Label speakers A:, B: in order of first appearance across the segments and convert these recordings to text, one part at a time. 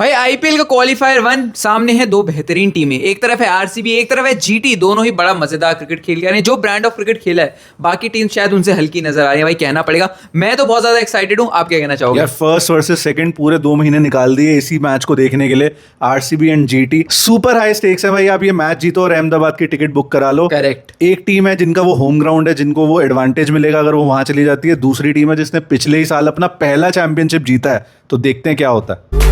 A: भाई आईपीएल का क्वालिफायर 1 सामने है दो बेहतरीन टीमें, एक तरफ है आरसीबी, एक तरफ है जीटी। दोनों ही बड़ा मजेदार क्रिकेट खेल के आ रहे हैं। जो ब्रांड ऑफ क्रिकेट खेला है बाकी टीम शायद उनसे हल्की नजर आ रही है। भाई कहना पड़ेगा, मैं तो बहुत ज्यादा एक्साइटेड हूं। आप क्या कहना चाहोगे?
B: यार फर्स्ट वर्सेस सेकंड पूरे 2 महीने निकाल दिए इसी मैच को देखने के लिए। RCB and GT super high stakes है भाई। आप ये मैच जीतो और अहमदाबाद की टिकट बुक करा लो।
A: करेक्ट।
B: एक टीम है जिनका वो होम ग्राउंड है, जिनको वो एडवांटेज मिलेगा अगर वो वहां चली जाती है। दूसरी टीम है जिसने पिछले ही साल अपना पहला चैंपियनशिप जीता है। तो देखते हैं क्या होता है।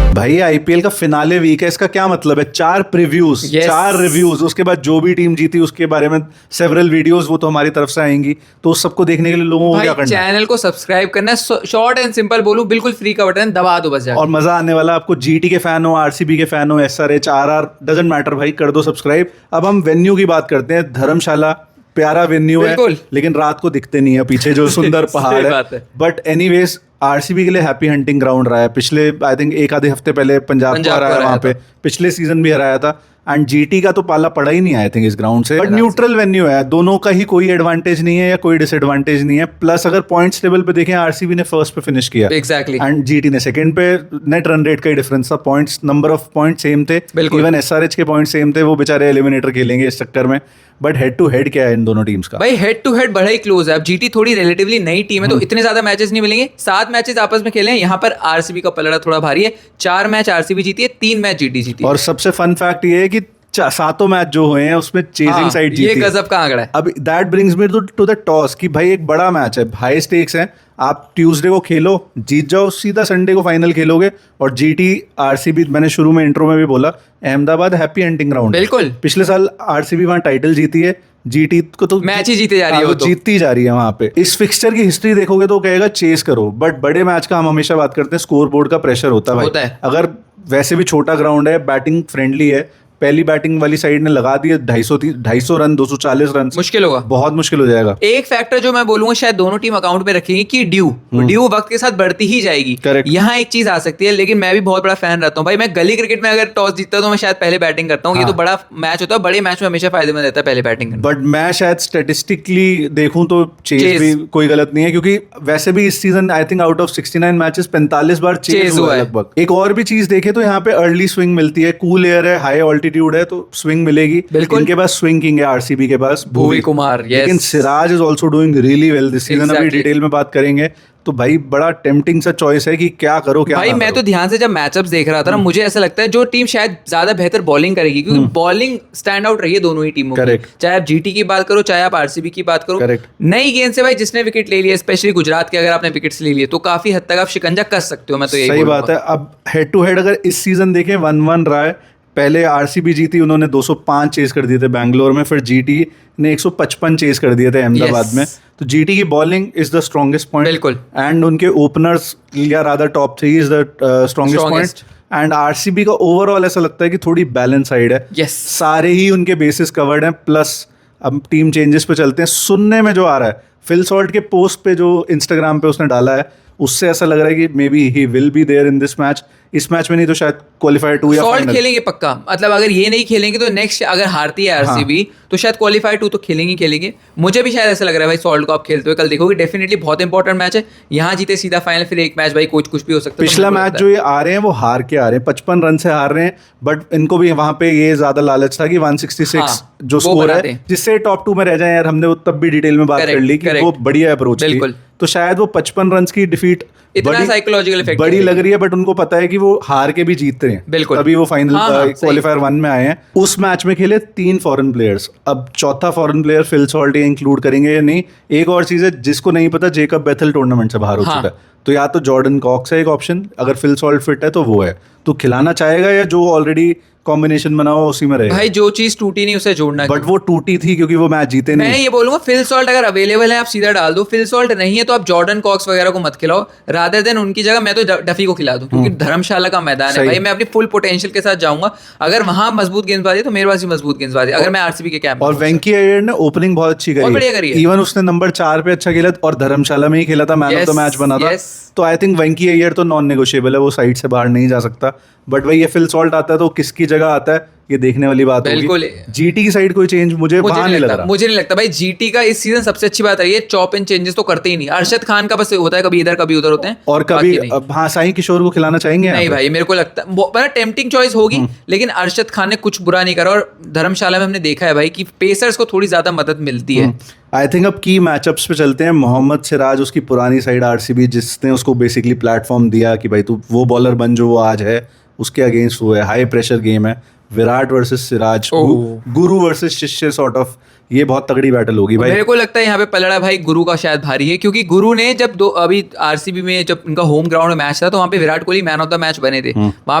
B: भाई आईपीएल का फिनाले वीक है, इसका क्या मतलब है? 4 प्रीव्यूज, 4 रिव्यूज, उसके बाद जो भी टीम जीती उसके बारे में सेवरल वीडियोस, वो तो हमारी तरफ से आएंगी। तो उस सबको देखने के लिए लोगों को क्या करना है?
A: चैनल को सब्सक्राइब करना है। शॉर्ट एंड सिंपल बोलूं, बिल्कुल फ्री का बटन दबा दो बस जाके।
B: और मजा आने वाला। आपको जीटी के फैन हो, आरसीबी के फैन हो, एसआरएच, आरआर, डजंट मैटर भाई, कर दो सब्सक्राइब। अब हम वेन्यू की बात करते हैं। धर्मशाला प्यारा वेन्यू है, लेकिन रात को दिखते नहीं है पीछे जो सुंदर पहाड़ है। बट एनीवेज आरसीबी के लिए हैप्पी हंटिंग ग्राउंड रहा है। पिछले आई थिंक एक आधे हफ्ते पहले पंजाब को हराया वहां पे, पिछले सीजन भी हराया था। एंड जीटी का तो पाला पड़ा ही नहीं आई थिंक इस ग्राउंड से। बट न्यूट्रल वेन्यू है, दोनों का ही कोई एडवांटेज नहीं है या कोई डिसएडवांटेज नहीं है। प्लस अगर पॉइंट्स टेबल पे देखें, आरसीबी ने फर्स्ट पे फिनिश किया
A: एग्जैक्टली,
B: एंड जीटी ने सेकंड पे। नेट रन रेट का ही डिफरेंस था, points, number of point same थे। इवन एसआरएच के पॉइंट सेम थे। वो बेचारे एलिमिनेटर खेलेंगे इस चक्कर में। बट हेड टू हेड क्या है इन दोनों टीम्स का?
A: भाई हेड टू हेड बड़ा ही क्लोज है। अब जीटी थोड़ी रिलेटिवली नई टीम है तो इतने ज्यादा मैचेस नहीं मिलेंगे। 7 मैचेस आपस में खेले हैं। यहाँ पर आरसीबी का पलड़ा थोड़ा भारी है। 4 मैच आरसीबी जीती है, 3 मैच जीटी जीती है।
B: और सबसे फन फैक्ट ये है कि 7 मैच जो हुए हैं उसमें चेजिंग साइड जीती है।
A: ये गजब का आंकड़ा है।
B: अब that brings me to the toss कि भाई एक बड़ा मैच है, हाई स्टेक्स है। आप ट्यूसडे को खेलो, जीत जाओ, सीधा संडे को फाइनल खेलोगे। और जीटी आरसीबी, मैंने शुरू में इंट्रो में भी बोला, अहमदाबाद हैप्पी एंडिंग ग्राउंड।
A: बिल्कुल।
B: पिछले साल आरसीबी वहां टाइटल जीती है, जीटी को तो
A: मैच ही जीते जा रही है, वो तो
B: जीतती जा रही है वहां पे। इस फिक्सचर की हिस्ट्री देखोगे तो कहेगा चेस करो। बट बड़े मैच का हम हमेशा बात करते हैं, स्कोर बोर्ड का प्रेशर होता है भाई। अगर वैसे भी छोटा ग्राउंड है, बैटिंग फ्रेंडली है, पहली बैटिंग वाली साइड ने लगा दिए 250 रन, 240 रन,
A: मुश्किल होगा,
B: बहुत मुश्किल हो जाएगा।
A: एक फैक्टर जो मैं बोलूंगा शायद दोनों टीम अकाउंट में रखेंगी कि ड्यू वक्त के साथ बढ़ती ही जाएगी। यहाँ एक चीज आ सकती है। लेकिन मैं भी बहुत बड़ा फैन रहता हूँ भाई। मैं गली क्रिकेट में अगर टॉस जीतता हूँ तो मैं शायद पहले बैटिंग करता हूँ। ये तो बड़ा मैच होता है, बड़े मैच में हमेशा फायदेमंद रहता है पहले बैटिंग करना।
B: बट मैं शायद स्टैटिस्टिकली देखूं तो चेज भी कोई गलत नहीं है, क्योंकि वैसे भी इस season I think out of 69 matches 45 bar chase हुआ है लगभग। एक और भी चीज देखे तो यहाँ पे अर्ली स्विंग मिलती है, कूल एयर है, हाई ऑल्टीट्यूड है, तो स्विंग मिलेगी। इनके पास स्विंग किंग है आरसीबी के पास,
A: भुवी कुमार।
B: लेकिन Siraj is also doing really well this season. अभी डिटेल में बात करेंगे। तो भाई बड़ा टेम्पटिंग सा चॉइस है कि क्या करो क्या
A: भाई। मैं तो ध्यान से जब मैचअप्स देख रहा था ना, मुझे ऐसा लगता है जो टीम शायद ज्यादा बेहतर बॉलिंग करेगी, क्योंकि बॉलिंग स्टैंड आउट रही है दोनों ही टीमों की। चाहे आप जीटी की बात करो, चाहे आप आरसीबी की बात करो। नई गेंद से भाई जिसने विकेट ले लिया, स्पेशली गुजरात के अगर आपने विकेट्स ले लिए तो काफी हद तक आप शिकंजा कस सकते हो। मैं तो यही
B: सही बात है। अब हेड टू हेड अगर इस सीजन देखें 1-1 रहा है। पहले आरसीबी जीती, उन्होंने 205 चेस कर दिए थे बैंगलोर में। फिर जीटी ने 155 चेस कर दिए थे अहमदाबाद में। तो जीटी की bowling is the strongest point.
A: बिल्कुल।
B: एंड उनके ओपनर्स या rather top 3 is the strongest point. And RCB का ओवरऑल ऐसा लगता है कि थोड़ी बैलेंस साइड है। सारे ही उनके बेसिस कवर्ड हैं। प्लस अब टीम चेंजेस पे चलते हैं। सुनने में जो आ रहा है, फिल सॉल्ट के पोस्ट पे जो इंस्टाग्राम पे उसने डाला है, उससे ऐसा लग रहा है कि maybe he will be there in this match. इस मैच में नहीं तो शायद क्वालिफायर 2 या
A: फाइनल खेलेंगे पक्का। मतलब अगर ये नहीं खेलेंगे तो नेक्स्ट अगर हारती है आरसीबी तो शायद क्वालिफायर 2 तो खेलेंगे। मुझे भी शायद ऐसा लग रहा है भाई, सॉल्ट को आप खेलते हुए कल देखोगे। डेफिनेटली बहुत इंपॉर्टेंट मैच है। यहाँ जीते सीधा फाइनल, फिर एक मैच भाई कुछ भी हो सकता है।
B: पिछला मैच जो ये आ रहे हैं वो हार के आ रहे हैं, 55 रन से हार रहे हैं। बट इनको भी वहां पे ये ज्यादा लालच था कि 166 जो स्कोर है जिससे टॉप 2 में रह जाए। यार हमने वो तब भी डिटेल में बात कर ली कि वो बढ़िया अप्रोच थी। तो शायद वो 55 रन की डिफीट
A: इतना साइकोलॉजिकल इफेक्ट
B: बड़ी लग रही है। बट उनको पता है कि वो हार के भी जीतते हैं।
A: बिल्कुल।
B: अभी वो फाइनल क्वालिफायर 1 में आए हैं। उस मैच में खेले 3 फॉरेन प्लेयर्स। अब चौथा foreign player Phil Salt include करेंगे या नहीं। एक और चीज है जिसको नहीं पता, जेकब बेथल टूर्नामेंट से बाहर हो चुका है। तो या तो जॉर्डन कॉक्स है एक ऑप्शन, अगर फिल सॉल्ट फिट है तो वो है। तो खिलाना चाहेगा या जो ऑलरेडी कॉम्बिनेशन बना हुआ उसी में रहेगा?
A: भाई जो चीज टूटी नहीं उसे जोड़ना।
B: बट वो टूटी थी क्योंकि वो मैच जीते नहीं।
A: मैं ये बोलूंगा फिल सॉल्ट अगर अवेलेबल है आप सीधा डाल दो। फिल सॉल्ट नहीं है तो आप जॉर्डन कॉक्स वगैरह को मत खिलाओ। रादर देन उनकी जगह मैं तो डफी को खिला दूं, क्योंकि धर्मशाला का मैदान है भाई। मैं अपनी फुल पोटेंशियल के साथ जाऊंगा। अगर वहां मजबूत गेंदबाजी है तो मेरे पास भी मजबूत गेंदबाजी। अगर मैं आरसीबी के कैंप
B: और वेंकी अय्यर ने ओपनिंग बहुत अच्छी करी। इवन उसने नंबर 4 पे अच्छा खेला और धर्मशाला में ही खेला था, मैन ऑफ द मैच बना था। तो आई थिंक वेंकी अय्यर तो नॉन नेगोशिएबल है, वो साइड से बाहर नहीं जा सकता। बट भाई ये फिल सॉल्ट आता है तो किसकी जगह आता है ये देखने वाली बात होगी।
A: बिल्कुल।
B: जीटी की साइड कोई चेंज मुझे वहां नहीं लग रहा।
A: मुझे नहीं लगता भाई, जीटी का इस सीजन सबसे अच्छी बात रही है चॉप एंड चेंजेस तो करते ही नहीं। अरशद खान का बस होता है कभी इधर कभी उधर होते हैं,
B: और कभी हाँ साई किशोर को खिलाना चाहेंगे
A: नहीं भाई, मेरे को लगता है टेम्पटिंग चॉइस होगी, लेकिन अरशद खान ने कुछ बुरा नहीं करा। और धर्मशाला में हमने देखा है भाई कि पेसर्स को थोड़ी ज्यादा मदद मिलती है।
B: आई थिंक अब की मैचअप्स पे चलते हैं। मोहम्मद सिराज, उसकी पुरानी साइड आरसीबी, जिसने उसको बेसिकली प्लेटफॉर्म दिया कि भाई तू वो बॉलर बन जो वो आज है, उसके अगेंस्ट वो है। हाई प्रेशर गेम है, विराट वर्सेस सिराज, गुरु वर्सेस शिष्य सॉर्ट ऑफ, ये बहुत तगड़ी बैटल होगी भाई।
A: मेरे को लगता है यहाँ पे पलड़ा भाई गुरु का शायद भारी है, क्योंकि गुरु ने जब अभी आरसीबी में जब उनका होम ग्राउंड में मैच था तो वहाँ पे Virat Kohli man of the match बने थे, वहाँ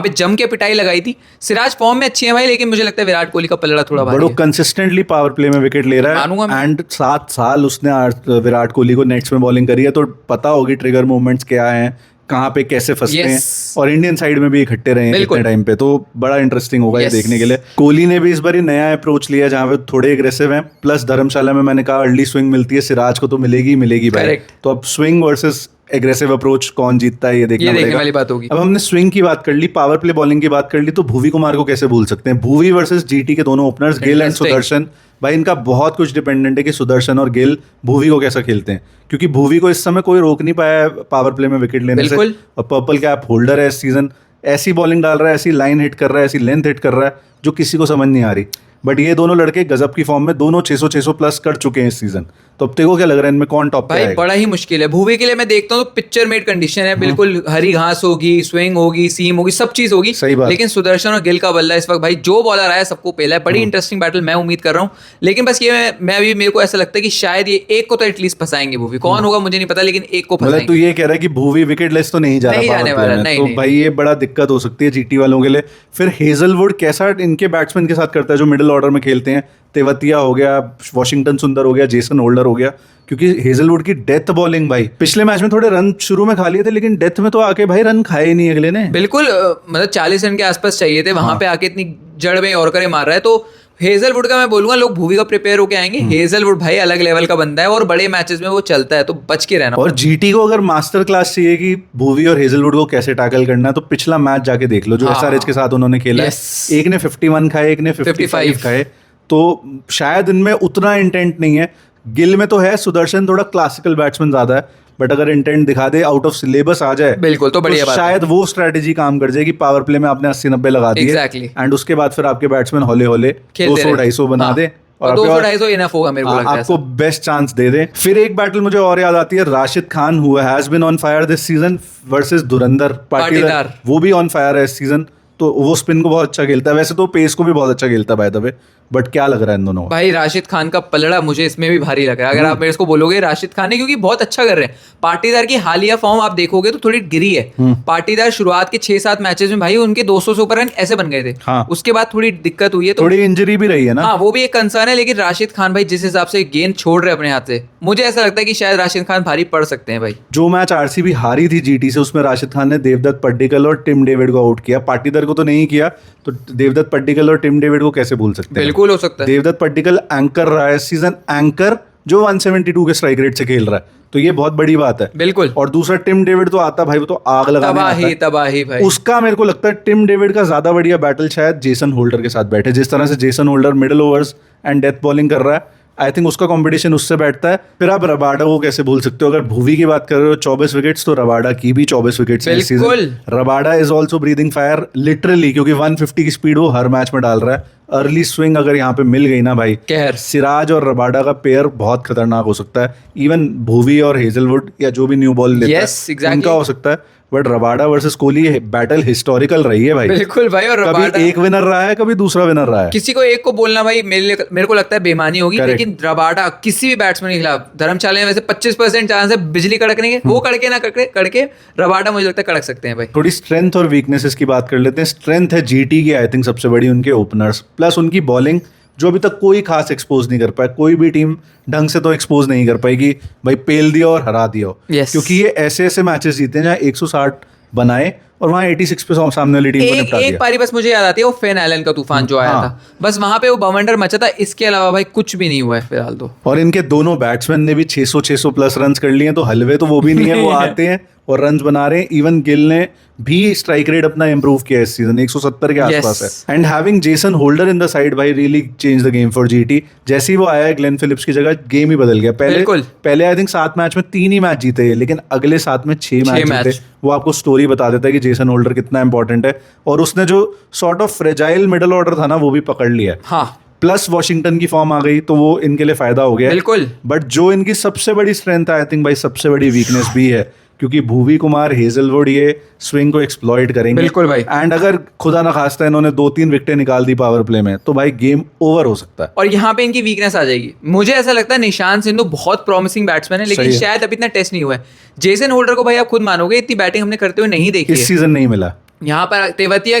A: पे जम के पिटाई लगाई थी। सिराज फॉर्म में अच्छी है भाई, लेकिन मुझे लगता है विराट कोहली का पलड़ा थोड़ा भारी है।
B: कंसिस्टेंटली पावर प्ले में विकेट ले रहा है, एंड 7 साल उसने विराट कोहली को नेट्स में बॉलिंग करी है, तो पता होगी ट्रिगर मूवमेंट्स क्या है, कहाँ पे कैसे फंसते हैं। और इंडियन साइड में भी इकट्ठे रहे हैं इतने टाइम पे, तो बड़ा इंटरेस्टिंग होगा ये देखने के लिए। कोहली ने भी इस बार नया अप्रोच लिया जहाँ पे थोड़े एग्रेसिव हैं, प्लस धर्मशाला में मैंने कहा अर्ली स्विंग मिलती है, सिराज को तो मिलेगी भाई। तो अब स्विंग वर्सेस एग्रेसिव अप्रोच कौन जीतता है ये देखने वाली बात होगी। अब हमने स्विंग की बात कर ली, पावर प्ले बॉलिंग की बात कर ली, तो भुवी कुमार को कैसे भूल सकते हैं। भुवी वर्सेस जीटी के दोनों ओपनर्स गिल एंड सुदर्शन, भाई इनका बहुत कुछ डिपेंडेंट है कि सुदर्शन और गिल भुवी को कैसा खेलते हैं, क्योंकि भुवी को इस समय कोई रोक नहीं पाया है पावर प्ले में विकेट लेने से, और पर्पल कैप होल्डर है इस सीजन, ऐसी बॉलिंग डाल रहा है, ऐसी लाइन हिट कर रहा है, ऐसी लेंथ हिट कर रहा है जो किसी को समझ नहीं आ रही। बट ये दोनों लड़के गजब की फॉर्म में, दोनों 600 प्लस कर चुके हैं इस सीजन। तो अब तेको क्या लग रहा है इनमें कौन टॉप पे आएगा?
A: बड़ा ही मुश्किल है। भुवी के लिए मैं देखता हूँ तो पिक्चर मेड कंडीशन है, बिल्कुल हरी घास होगी, स्विंग होगी, सीम होगी, सब चीज होगी। लेकिन सुदर्शन और गिल का बल्ला इस वक्त भाई जो बॉलर आया सबको पहला है। बड़ी इंटरेस्टिंग बैटल मैं उम्मीद कर रहा हूँ, लेकिन बस ये मेरे को ऐसा लगता है कि शायद ये एक को तो एटलीस्ट फंसाएंगे भुवी। कौन होगा मुझे नहीं पता, लेकिन एक को फंसाएंगे।
B: तू ये कह रहा है कि भुवी विकेट लेस तो नहीं जाने वाला, तो भाई ये बड़ा दिक्कत हो सकती है जीटी वालों के लिए। फिर हेजलवुड कैसा इनके बैट्समैन के साथ करता है जो मिडिल ऑर्डर में खेलते हैं, तेवतिया हो गया, वॉशिंगटन सुंदर हो गया, जेसन होल्डर हो गया, क्योंकि हेजलवुड की डेथ बॉलिंग भाई, पिछले मैच में थोड़े रन शुरू में खा लिए थे, लेकिन डेथ में तो आके भाई रन खाए ही नहीं अगले ने।
A: बिल्कुल, मतलब 40 रन के आसपास चाहिए थे, वहां पे आके इतनी जड़ में और करे मार रहा है। तो हेजलवुड का मैं बोलूंगा लोग भुवी का प्रिपेयर होके आएंगे। हेजलवुड भाई अलग लेवल का बंदा है और बड़े मैचेस में वो चलता है, तो बच के रहना।
B: और जीटी को अगर मास्टर क्लास चाहिए कि भुवी और हेजलवुड को कैसे टैकल करना है, तो पिछला मैच जाके देख लो जो एसआरएच के साथ उन्होंने खेला है। एक ने 51 खाए, एक ने 55 खाए, तो शायद इनमें उतना इंटेंट नहीं है। गिल में तो है, सुदर्शन थोड़ा क्लासिकल बैट्समैन ज्यादा है, बट अगर इंटेंट दिखा दे, आउट ऑफ सिलेबस आ जाए,
A: बिल्कुल तो बढ़िया बात है।
B: शायद वो स्ट्रेटेजी काम कर जाएगी। पावर प्ले में आपने 80-90 लगा दिए, एंड उसके बाद फिर आपके बैट्समैन हौले 200-250 बना दे, और
A: 200-250 इनफ होगा मेरे को लगता है,
B: आपको बेस्ट चांस दे दे। फिर एक बैटल मुझे और याद आती है, Rashid Khan who has been on fire this season versus धुरंधर पाटीदार। वो भी ऑन फायर है इस सीजन, तो वो स्पिन को बहुत अच्छा खेलता है, वैसे तो पेस को भी बहुत अच्छा खेलता है बाय द वे। बट क्या लग रहा है इन दोनों
A: भाई? राशिद खान का पलड़ा मुझे इसमें भी भारी लग रहा है। अगर आप मेरे को बोलोगे राशिद खान है, क्योंकि बहुत अच्छा कर रहे हैं। पाटीदार की हालिया फॉर्म आप देखोगे तो थोड़ी गिरी है। पाटीदार शुरुआत के 6-7 मैचेस में भाई उनके 200 से ऊपर रन ऐसे बन गए थे। उसके बाद थोड़ी दिक्कत हुई है, तो
B: थोड़ी इंजरी भी रही है ना।
A: हाँ, वो भी एक कंसर्न है। लेकिन राशिद खान भाई जिस हिसाब से गेंद छोड़ रहे अपने हाथ से, मुझे ऐसा लगता है कि शायद राशिद खान भारी पड़ सकते हैं भाई।
B: जो मैच आरसीबी हारी थी जीटी से, उसमें राशिद खान ने देवदत्त पड्डीकल और टिम डेविड को आउट किया, पाटीदार को तो नहीं किया, तो देवदत्त पड्डीकल और टिम डेविड को कैसे भूल सकते हैं?
A: बिल्कुल हो सकता है।
B: देवदत्त पड्डीकल एंकर रहा है सीजन, एंकर जो 172 के स्ट्राइक रेट से खेल रहा है, तो ये बहुत बड़ी बात है।
A: बिल्कुल।
B: और दूसरा टिम डेविड तो आता भाई, वो तो आग लगाने
A: तबाही भाई।
B: उसका मेरे को लगता है टिम डेविड का ज्यादा बढ़िया बैटल शायद जेसन होल्डर के साथ बैठे। जिस तरह से Jason holder middle overs and death bowling कर रहा है, आई थिंक उसका कंपटीशन उससे बैठता है। फिर आप रबाडा को कैसे भूल सकते हो? अगर भुवी की बात कर रहे हो 24 विकेट्स, तो रबाडा की भी 24 विकेट्स इस season. Rabada is also breathing fire literally, क्योंकि 150 की स्पीड वो हर मैच में डाल रहा है। अर्ली स्विंग अगर यहाँ पे मिल गई ना भाई, सिराज और रबाडा का पेयर बहुत खतरनाक हो सकता है। इवन भुवी और हेजलवुड या जो भी न्यू बॉल लेता है उनका हो सकता है। But Rabada versus Kohli battle historical रही है भाई।
A: बिल्कुल भाई। और
B: कभी एक विनर रहा है, कभी दूसरा विनर रहा है।
A: किसी को एक को बोलना भाई मेरे को लगता है बेईमानी होगी। लेकिन रबाडा किसी भी बैट्समैन के खिलाफ, धर्मशाला में वैसे 25% चांस है बिजली कड़कने के, वो कड़के ना कड़के रबाडा मुझे लगता है कड़क सकते हैं भाई।
B: थोड़ी स्ट्रेंथ और वीकनेसेस की बात कर लेते हैं। स्ट्रेंथ है जीटी की, आई थिंक सबसे बड़ी उनके ओपनर्स, प्लस उनकी बॉलिंग जो अभी तक कोई खास एक्सपोज नहीं कर पाया। कोई भी टीम ढंग से तो एक्सपोज नहीं कर पाएगी भाई, पेल दिया और हरा दिया। क्योंकि ये ऐसे मैचेस जीते हैं जहाँ 160 बनाए और वहाँ 86 पे सामने वाली टीम को निपटा दिया।
A: एक पारी बस मुझे याद आती है, वो फेन एलन का तूफान जो आया था, बस वहां पे वो बवंडर मचा था। इसके अलावा भाई कुछ भी नहीं हुआ है फिलहाल तो।
B: और इनके दोनों बैट्समैन ने भी 600 प्लस रन कर लिए हैं, तो हलवे तो वो भी नहीं है। वो आते हैं और रन्स बना रहे हैं। इवन गिल ने भी स्ट्राइक रेट अपना इंप्रूव किया इस सीजन, 170 के आसपास है। And having Jason Holder in the side भाई really change the game for GT. जैसे ही वो आया है ग्लेन फिलिप्स की जगह, गेम ही बदल गया। पहले आई थिंक 7 मैच में 3 ही मैच जीते हैं, लेकिन अगले 7 में 6 मैच जीते। वो आपको स्टोरी बता देता है कि जेसन होल्डर कितना इंपॉर्टेंट है, और उसने जो sort of fragile middle order था ना वो भी पकड़ लिया है।
A: हाँ,
B: प्लस वॉशिंगटन की फॉर्म आ गई तो वो इनके लिए फायदा हो गया।
A: बिल्कुल।
B: बट जो इनकी सबसे बड़ी स्ट्रेंथ है आई थिंक भाई, सबसे बड़ी वीकनेस भी है, क्योंकि भुवी कुमार, हेजलवुड ये स्विंग को एक्सप्लॉइट करेंगे।
A: बिल्कुल भाई।
B: एंड अगर खुदा ना खास्ता इन्होंने 2-3 विकेटें निकाल दी पावर प्ले में, तो भाई गेम ओवर हो सकता है।
A: और यहाँ पे इनकी वीकनेस आ जाएगी। मुझे ऐसा लगता है निशांत सिंधु बहुत प्रॉमिसिंग बैट्समैन है, लेकिन शायद अभी इतना टेस्ट नहीं हुआ है। जेसन होल्डर को भाई आप खुद मानोगे इतनी बैटिंग हमने करते हुए नहीं देखी
B: इस सीजन नहीं मिला।
A: यहाँ पर तेवतिया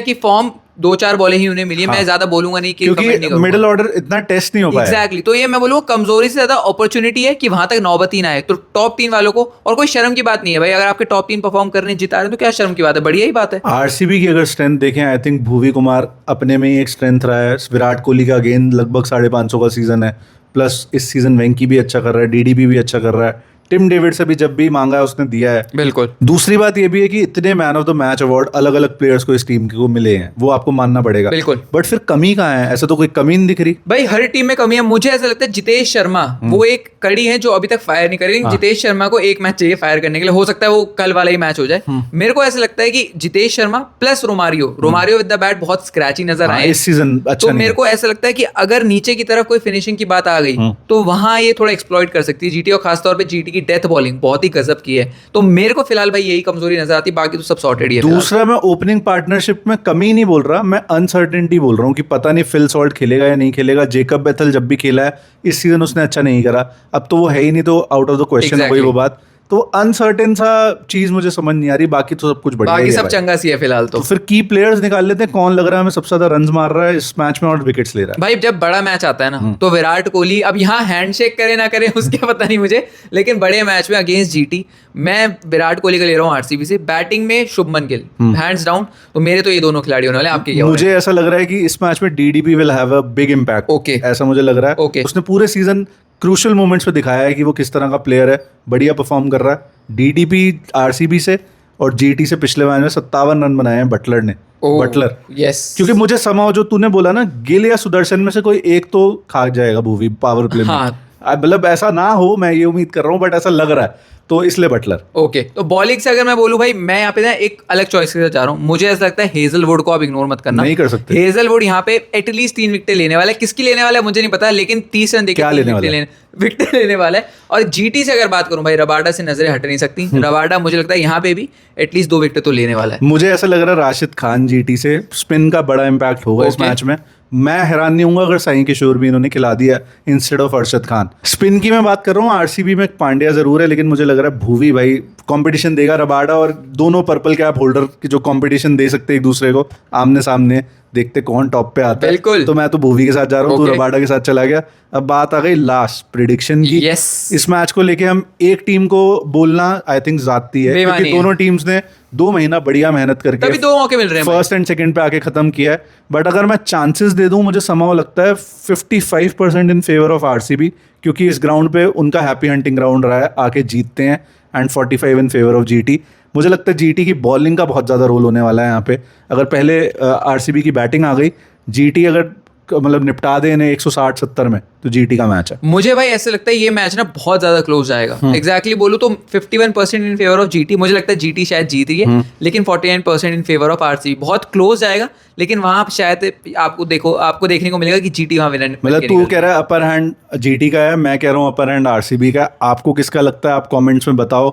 A: की फॉर्म 2-4 बॉलें ही उन्हें मिली है। मैं ज्यादा बोलूंगा नहीं कि
B: क्योंकि मिडिल ऑर्डर इतना टेस्ट नहीं हो पाया।
A: एग्जैक्टली। तो ये मैं बोलूँ कमजोरी से ज्यादा अपॉर्चुनिटी है कि वहां तक नौबत ही ना आए। तो टॉप 3 वालों को, और कोई शर्म की बात नहीं है भाई, अगर आपके टॉप 3 परफॉर्म कर रहे हैं, जिता रहे हैं, तो क्या शर्म की बात है, बढ़िया ही बात है।
B: आरसीबी की अगर स्ट्रेंथ देखें, आई थिंक भुवी कुमार अपने में ही एक स्ट्रेंथ रहा है। विराट कोहली का गेंद लगभग 550 का सीजन है, प्लस इस सीजन वेंकी भी अच्छा कर रहा है, डीडीपी भी अच्छा कर रहा है, टिम डेविड से भी जब भी मांगा है उसने दिया है।
A: बिल्कुल।
B: दूसरी बात ये भी है कि इतने man of the match award अलग अलग प्लेयर्स को इस टीम को मिले हैं, वो आपको मानना पड़ेगा।
A: बिल्कुल।
B: बट फिर कमी कहाँ है? ऐसा तो कोई कमी नहीं दिख रही
A: भाई। हर टीम में कमी है। मुझे ऐसा लगता है जितेश शर्मा वो एक कड़ी है जो अभी तक फायर नहीं करी। जितेश शर्मा को एक मैच चाहिए फायर करने के लिए, हो सकता है वो कल वाला ही मैच हो जाए। मेरे को ऐसा लगता है कि Jitesh Sharma plus Romario with the bat बहुत स्क्रैची नजर आए
B: इस सीजन। अच्छा,
A: तो मेरे को ऐसा लगता है कि अगर नीचे की तरफ कोई फिनिशिंग की बात आ गई तो वहां ये थोड़ा एक्सप्लॉइट कर सकती है जीटी, और खासतौर पे जीटी की डेथ बॉलिंग बहुत ही गजब की है। तो मेरे को फिलहाल भाई यही कमजोरी नजर आती है, बाकी तो सब सॉर्टेड ही है।
B: दूसरा, मैं ओपनिंग पार्टनरशिप में कमी नहीं बोल रहा, मैं अनसर्टेनिटी बोल रहा हूँ कि पता नहीं फिल सॉल्ट खेलेगा या नहीं खेलेगा। जेकब बेथल जब भी खेला है इस सीजन उसने अच्छा नहीं करा, अब तो वो है ही नहीं, तो आउट ऑफ द क्वेश्चन है वो बात। तो अनसर्टेन सा चीज मुझे समझ नहीं आ रही, बाकी तो सब कुछ बढ़िया है।
A: बाकी सब चंगा सी है फिलहाल। तो
B: फिर की प्लेयर्स निकाल लेते हैं, कौन लग रहा है हमें सबसे ज्यादा रन्स मार रहा है इस मैच में और विकेट्स ले रहा है?
A: भाई जब बड़ा मैच आता है ना तो विराट कोहली, अब यहाँ हैंडशेक करे ना करे उसके पता नहीं मुझे, लेकिन बड़े मैच में अगेंस्ट जीटी मैं विराट कोहली का ले रहा हूँ आरसीबी से। बैटिंग में शुभमन गिल हैंड्स डाउन, तो मेरे तो ये दोनों खिलाड़ी होने वाले। आपके क्या?
B: मुझे ऐसा लग रहा है कि इस मैच में DDP will have a big impact.
A: Okay,
B: ऐसा मुझे लग रहा है।
A: ओके,
B: उसने पूरे सीजन क्रूशियल मोमेंट्स पे दिखाया है कि वो किस तरह का प्लेयर है, बढ़िया परफॉर्म कर रहा है। डीडीपी आरसीबी से और जीटी से पिछले मैच में 57 रन बनाए हैं बटलर ने। Buttler,
A: yes.
B: क्योंकि मुझे समाओ जो तूने बोला ना, गिल या सुदर्शन में से कोई एक तो खा जाएगा भुवी पावर प्ले में। मतलब ऐसा ना हो, मैं ये उम्मीद कर रहा हूँ, बट ऐसा लग रहा है, तो इसलिए बटलर।
A: ओके, तो बॉलिंग से अगर मैं बोलूं भाई, मैं यहाँ पे ना एक अलग चॉइस के साथ जा रहा हूँ। मुझे ऐसा लगता है हेजलवुड को आप इग्नोर मत करना।
B: नहीं कर सकते।
A: हेजलवुड यहाँ पे एटलीस्ट 3 विकेट लेने वाला है। किसकी लेने वाला है मुझे नहीं पता, लेकिन 30 रन देखिए विकेट लेने वाला है। और जीटी से अगर बात करूं भाई, रबाडा से नजरें हट नहीं सकती। रबाडा मुझे लगता है यहाँ पे भी एटलीस्ट 2 विकेट तो लेने वाला है।
B: मुझे ऐसा लग रहा है राशिद खान जीटी से स्पिन का बड़ा इंपैक्ट होगा इस मैच में। मैं हैरान नहीं हूंगा अगर साई किशोर भी इन्होंने खिला दिया instead of Arshad Khan. Spin की मैं बात कर रहा हूँ, आरसीबी में पांड्या जरूर है, लेकिन मुझे लग रहा है भुवी भाई कंपटीशन देगा। रबाडा और दोनों पर्पल कैप होल्डर की जो कंपटीशन दे सकते हैं एक दूसरे को आमने सामने, देखते कौन टॉप पे आता है। तो मैं तो भुवी के साथ जा रहा हूँ, तू रबाडा के साथ चला गया। अब बात आ गई लास्ट प्रिडिक्शन की। इस मैच को लेके हम एक टीम को बोलना आई थिंक जाती है, क्योंकि दोनों टीम्स ने 2 महीना बढ़िया मेहनत करके
A: तभी 2 मौके मिल रहे हैं,
B: फर्स्ट एंड सेकंड पे आके खत्म किया है। बट अगर मैं चांसेस दे दूं, मुझे समाव लगता है 55% इन फेवर ऑफ आरसीबी, क्योंकि इस ग्राउंड पे उनका हैप्पी हंटिंग ग्राउंड रहा है, आके जीतते हैं। And 45 in favour of GT. मुझे लगता है जीटी की बॉलिंग का बहुत ज़्यादा रोल होने वाला है यहाँ पे। अगर पहले आरसीबी की बैटिंग आ गई, जीटी अगर मतलब निपटा दे इन्हें 160-70 में, तो जीटी का मैच है।
A: मुझे भाई ऐसे लगता है ये मैच ना बहुत ज्यादा क्लोज जाएगा। एग्जैक्टली बोलूं तो 51% इन फेवर ऑफ जीटी। मुझे लगता है जीटी शायद जीत रही है, लेकिन 49% इन फेवर ऑफ आरसीबी। बहुत क्लोज जाएगा, लेकिन वहां शायद आपको देखने को मिलेगा कि जीटी वहां विनर।
B: मतलब तू कह रहा है अपर हैंड जीटी का है, मैं कह रहा हूँ अपर हैंड आरसीबी का। आपको किसका लगता है? आप कमेंट्स में बताओ।